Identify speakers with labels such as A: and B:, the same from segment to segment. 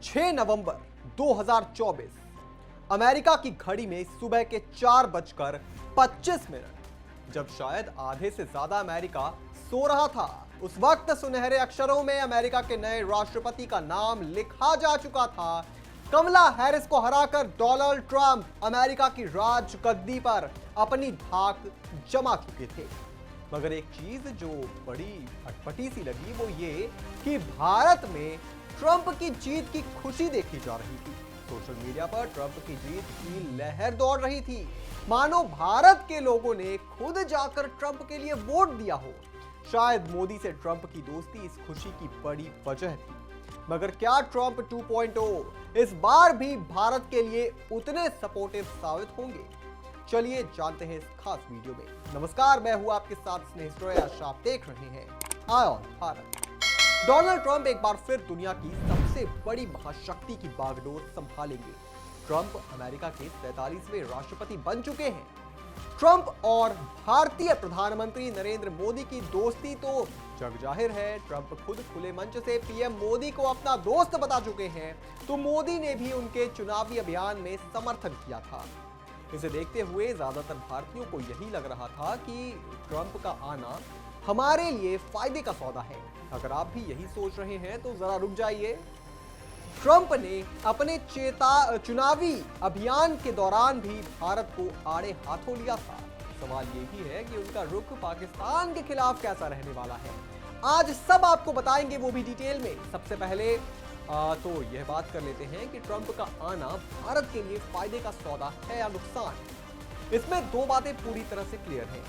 A: 6 नवंबर 2024 America की घड़ी में सुबह के 4:25 जब शायद आधे से ज्यादा अमेरिका सो रहा था, उस वक्त सुनहरे अक्षरों में अमेरिका के नए राष्ट्रपति का नाम लिखा जा चुका था। कमला हैरिस को हराकर डोनाल्ड ट्रंप अमेरिका की राज गद्दी पर अपनी धाक जमा चुके थे। मगर एक चीज जो बड़ी अटपटी सी लगी वो ये कि भारत में ट्रंप की जीत की खुशी देखी जा रही थी। सोशल मीडिया पर ट्रंप की जीत की लहर दौड़ रही थी, मानो भारत के लोगों ने खुद जाकर ट्रंप के लिए वोट दिया हो। शायद मोदी से ट्रंप की दोस्ती इस खुशी की बड़ी वजह थी। मगर क्या ट्रंप 2.0 इस बार भी भारत के लिए उतने सपोर्टिव साबित होंगे? चलिए जानते हैं इस खास वीडियो में। नमस्कार, मैं हूं आपके साथ स्नेह श्रेयस। आप देख रहे हैं आई ऑन भारत। डोनाल्ड ट्रंप एक बार फिर दुनिया की सबसे बड़ी महाशक्ति की बागडोर संभालेंगे। ट्रंप अमेरिका के 43वें राष्ट्रपति बन चुके हैं। ट्रंप और भारतीय प्रधानमंत्री नरेंद्र मोदी की दोस्ती तो जग जाहिर है। ट्रंप खुद खुले मंच से पीएम मोदी को अपना दोस्त बता चुके हैं, तो मोदी ने भी उनके चुनावी अभियान में समर्थन किया था। इसे देखते हुए ज्यादातर भारतीयों को यही लग रहा था कि ट्रंप का आना हमारे लिए फायदे का सौदा है। अगर आप भी यही सोच रहे हैं तो जरा रुक जाइए। ट्रंप ने अपने चुनावी अभियान के दौरान भी भारत को आड़े हाथों लिया था। सवाल ये भी है कि उनका रुख पाकिस्तान के खिलाफ कैसा रहने वाला है। आज सब आपको बताएंगे, वो भी डिटेल में। सबसे पहले तो यह बात कर लेते हैं कि ट्रंप का आना भारत के लिए फायदे का सौदा है या नुकसान। इसमें दो बातें पूरी तरह से क्लियर हैं।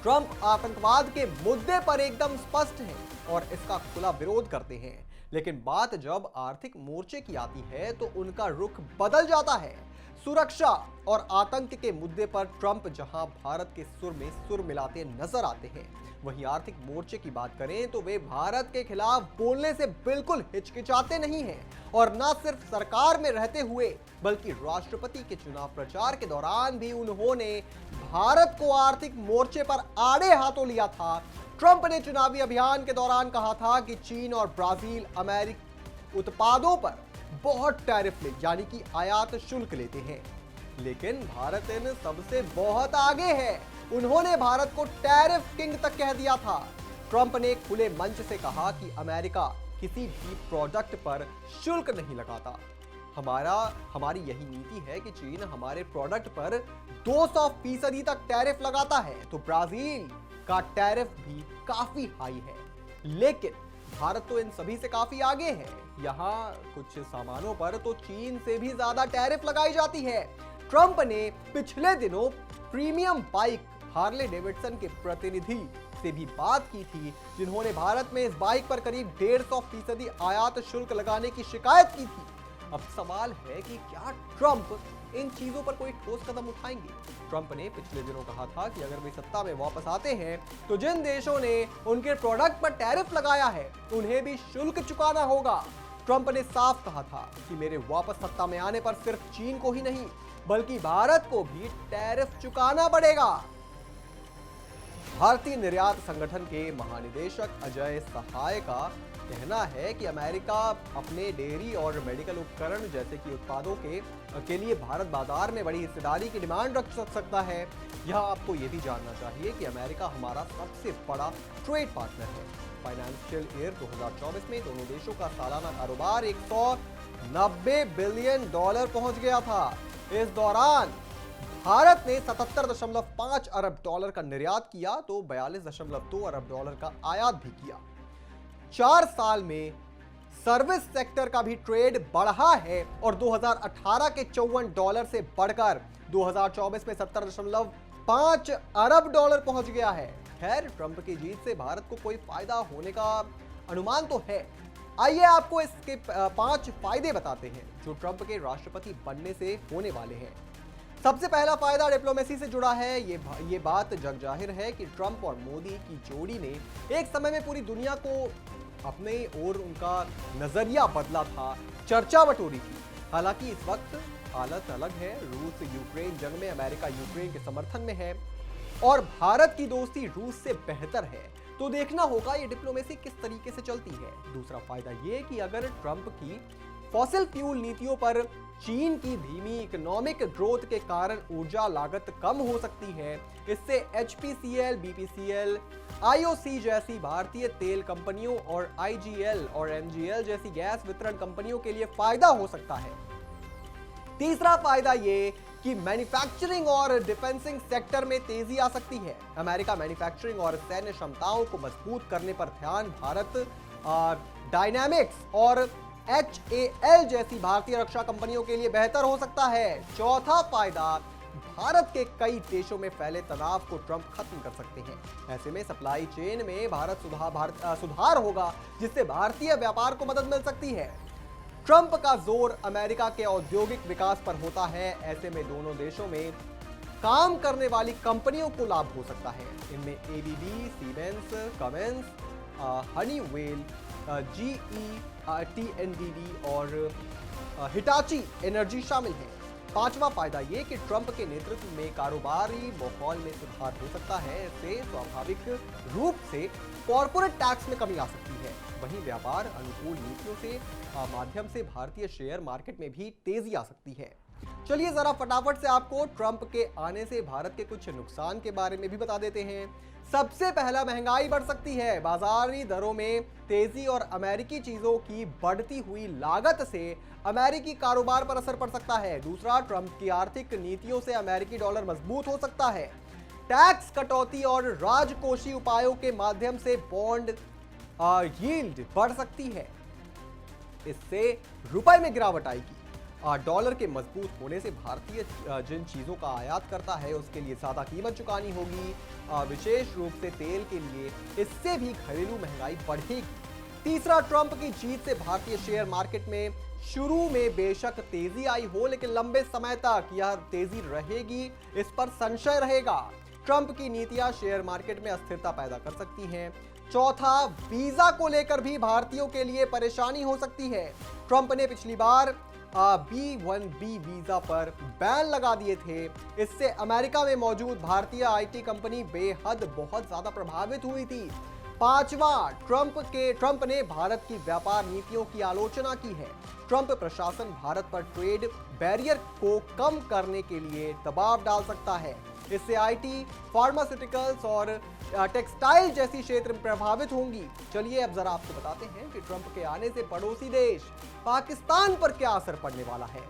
A: ट्रंप आतंकवाद के मुद्दे पर एकदम स्पष्ट हैं और इसका खुला विरोध करते हैं, लेकिन बात जब आर्थिक मोर्चे की आती है तो उनका रुख बदल जाता है। सुरक्षा और आतंक के मुद्दे पर ट्रंप जहां भारत के सुर में सुर मिलाते नजर आते हैं, वहीं आर्थिक मोर्चे की बात करें तो वे भारत के खिलाफ बोलने से बिल्कुल हिचकिचाते नहीं हैं। और न सिर्फ सरकार में रहते हुए बल्कि राष्ट्रपति के चुनाव प्रचार के दौरान भी उन्होंने भारत को आर्थिक मोर्चे पर आड़े हाथों लिया था। ट्रंप ने चुनावी अभियान के दौरान कहा था कि चीन और ब्राजील अमेरिकी उत्पादों पर बहुत टैरिफ यानी कि आयात शुल्क लेते हैं, लेकिन भारत इन सबसे बहुत आगे है। उन्होंने भारत को टैरिफ किंग तक कह दिया था। ट्रंप ने खुले मंच से कहा कि अमेरिका किसी भी प्रोडक्ट पर शुल्क नहीं लगाता। हमारी यही नीति है कि चीन हमारे प्रोडक्ट पर 200% तक टैरिफ लगाता है, तो ब्राजील का टैरिफ भी काफी हाई है। लेकिन भारत तो इन सभी से काफी आगे है। यहाँ कुछ सामानों पर तो चीन से भी ज्यादा टैरिफ लगाई जाती है। ट्रंप ने पिछले दिनों प्रीमियम बाइक हार्ले डेविडसन के प्रतिनिधि से भी बात की थी, जिन्होंने भारत में इस बाइक पर करीब 150% आयात शुल्क लगाने की शिकायत की थी। अब सवाल है कि क्या ट्रंप इन चीजों पर कोई ठोस कदम उठाएंगे? ट्रंप ने पिछले दिनों कहा था कि अगर वे सत्ता में वापस आते हैं तो जिन देशों ने उनके प्रोडक्ट पर टैरिफ लगाया है उन्हें भी शुल्क चुकाना होगा। ट्रंप ने साफ कहा था कि मेरे वापस सत्ता में आने पर सिर्फ चीन को ही नहीं बल्कि भारत को भी टैरिफ चुकाना पड़ेगा। भारतीय निर्यात संगठन के महानिदेशक अजय सहाय का कहना है कि अमेरिका अपने डेयरी और मेडिकल उपकरण जैसे कि उत्पादों के लिए भारत बाजार में बड़ी हिस्सेदारी की डिमांड रख सकता है। यह आपको यह भी जानना चाहिए कि अमेरिका हमारा सबसे बड़ा ट्रेड पार्टनर है। फाइनेंशियल ईयर 2024 में दोनों देशों का सालाना कारोबार $190 बिलियन पहुंच गया था। इस दौरान भारत ने $77.5 अरब का निर्यात किया तो $42.2 अरब का आयात भी किया। 4 साल में सर्विस सेक्टर का भी ट्रेड बढ़ा है और 2018 के $54 से बढ़कर 2024 में $70.5 अरब पहुंच गया है। खैर, ट्रंप की जीत से भारत को कोई फायदा होने का अनुमान तो है। आइए आपको इसके 5 फायदे बताते हैं जो ट्रंप के राष्ट्रपति बनने से होने वाले हैं। सबसे पहला फायदा डिप्लोमेसी से जुड़ा है। ये बात जग जाहिर है कि ट्रंप और मोदी की जोड़ी ने एक समय में पूरी दुनिया को अपने ओर उनका नजरिया बदला था, चर्चा बटोरी थी। हालांकि इस वक्त हालत अलग है। रूस यूक्रेन जंग में अमेरिका यूक्रेन के समर्थन में है और भारत की दोस्ती रूस से बेहतर है। तो देखना होगा ये डिप्लोमेसी किस तरीके से चलती है। दूसरा फायदा ये कि अगर ट्रंप की फॉसिल फ्यूल नीतियों पर चीन की धीमी इकोनॉमिक ग्रोथ के कारण ऊर्जा लागत कम हो सकती है। इससे एचपीसीएल, बीपीसीएल, आईओसी जैसी भारतीय तेल कंपनियों और आईजीएल और एमजीएल जैसी गैस वितरण कंपनियों के लिए फायदा हो सकता है। तीसरा फायदा ये कि मैन्युफैक्चरिंग और डिफेंसिंग सेक्टर में तेजी आ सकती है। अमेरिका मैन्युफैक्चरिंग और सैन्य क्षमताओं को मजबूत करने पर ध्यान भारत डायनामिक्स और HAL जैसी भारतीय रक्षा कंपनियों के लिए बेहतर हो सकता है। चौथा फायदा, भारत के कई देशों में फैले तनाव को ट्रंप खत्म कर सकते हैं। ऐसे में सप्लाई चेन में सुधार होगा, जिससे भारतीय व्यापार को मदद मिल सकती है। ट्रंप का जोर अमेरिका के औद्योगिक विकास पर होता है। ऐसे में दोनों देशों में काम करने वाली कंपनियों को लाभ हो सकता है। इनमें ABB, Siemens, Cummins, Honeywell, GE, TNDD और हिटाची एनर्जी शामिल हैं। पांचवा फायदा ये कि ट्रंप के नेतृत्व में कारोबारी माहौल में सुधार हो सकता है। इससे स्वाभाविक रूप से कॉर्पोरेट टैक्स में कमी आ सकती है। वहीं व्यापार अनुकूल नीतियों से माध्यम से भारतीय शेयर मार्केट में भी तेजी आ सकती है। चलिए जरा फटाफट से आपको ट्रंप के आने से भारत के कुछ नुकसान के बारे में भी बता देते हैं। सबसे पहला, महंगाई बढ़ सकती है। बाजारी दरों में तेजी और अमेरिकी चीजों की बढ़ती हुई लागत से अमेरिकी कारोबार पर असर पड़ सकता है। दूसरा, ट्रंप की आर्थिक नीतियों से अमेरिकी डॉलर मजबूत हो सकता है। टैक्स कटौती और राजकोषीय उपायों के माध्यम से बॉन्ड यील्ड बढ़ सकती है। इससे रुपए में गिरावट आएगी। डॉलर के मजबूत होने से भारतीय जिन चीजों का आयात करता है उसके लिए ज्यादा कीमत चुकानी होगी, विशेष रूप से तेल के लिए। इससे भी घरेलू महंगाई बढ़ेगी। तीसरा, ट्रंप की जीत से भारतीय शेयर मार्केट में शुरू में बेशक तेजी आई हो, लेकिन लंबे समय तक यह तेजी रहेगी, इस पर संशय रहेगा। ट्रंप की नीतियां शेयर मार्केट में अस्थिरता पैदा कर सकती हैं। चौथा, वीजा को लेकर भी भारतीयों के लिए परेशानी हो सकती है। ट्रंप ने पिछली बार B1B वीजा पर बैन लगा दिए थे। इससे अमेरिका में मौजूद भारतीय IT कंपनी बहुत ज्यादा प्रभावित हुई थी। पांचवा, ट्रंप ने भारत की व्यापार नीतियों की आलोचना की है। ट्रंप प्रशासन भारत पर ट्रेड बैरियर को कम करने के लिए दबाव डाल सकता है। इससे IT, फार्मास्यूटिकल्स और टेक्सटाइल जैसी क्षेत्र प्रभावित होंगी। चलिए अब जरा आपको बताते हैं कि ट्रंप के आने से पड़ोसी देश पाकिस्तान पर क्या असर पड़ने वाला है।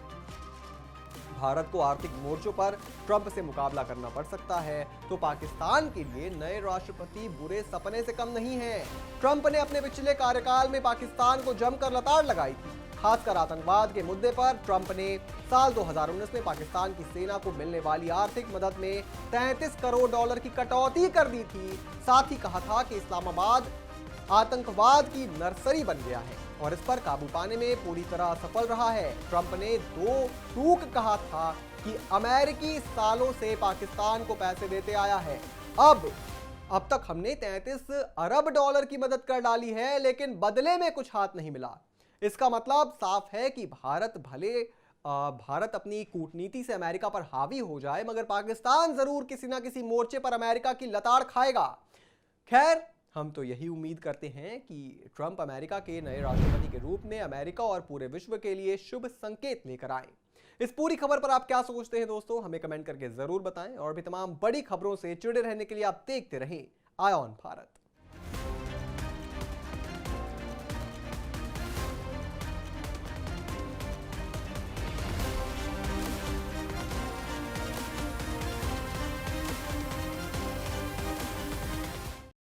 A: भारत को आर्थिक मोर्चों पर ट्रंप से मुकाबला करना पड़ सकता है, तो पाकिस्तान के लिए नए राष्ट्रपति बुरे सपने से कम नहीं है। ट्रंप ने अपने पिछले कार्यकाल में पाकिस्तान को जमकर लताड़ लगाई थी। खासकर आतंकवाद के मुद्दे पर ट्रंप ने साल 2019 में पाकिस्तान की सेना को मिलने वाली आर्थिक मदद में 33 करोड़ डॉलर की कटौती कर दी थी। साथ ही कहा था कि इस्लामाबाद आतंकवाद की नर्सरी बन गया है और इस पर काबू पाने में पूरी तरह सफल रहा है। ट्रंप ने दो टूक कहा था कि अमेरिकी सालों से पाकिस्तान को पैसे देते आया है। अब तक हमने 33 अरब डॉलर की मदद कर डाली है, लेकिन बदले में कुछ हाथ नहीं मिला। इसका मतलब साफ है कि भारत अपनी कूटनीति से अमेरिका पर हावी हो जाए, मगर पाकिस्तान जरूर किसी ना किसी मोर्चे पर अमेरिका की लताड़ खाएगा। खैर, हम तो यही उम्मीद करते हैं कि ट्रंप अमेरिका के नए राष्ट्रपति के रूप में अमेरिका और पूरे विश्व के लिए शुभ संकेत लेकर आए। इस पूरी खबर पर आप क्या सोचते हैं दोस्तों, हमें कमेंट करके जरूर बताएं और भी तमाम बड़ी खबरों से जुड़े रहने के लिए आप देखते रहें आय ऑन भारत।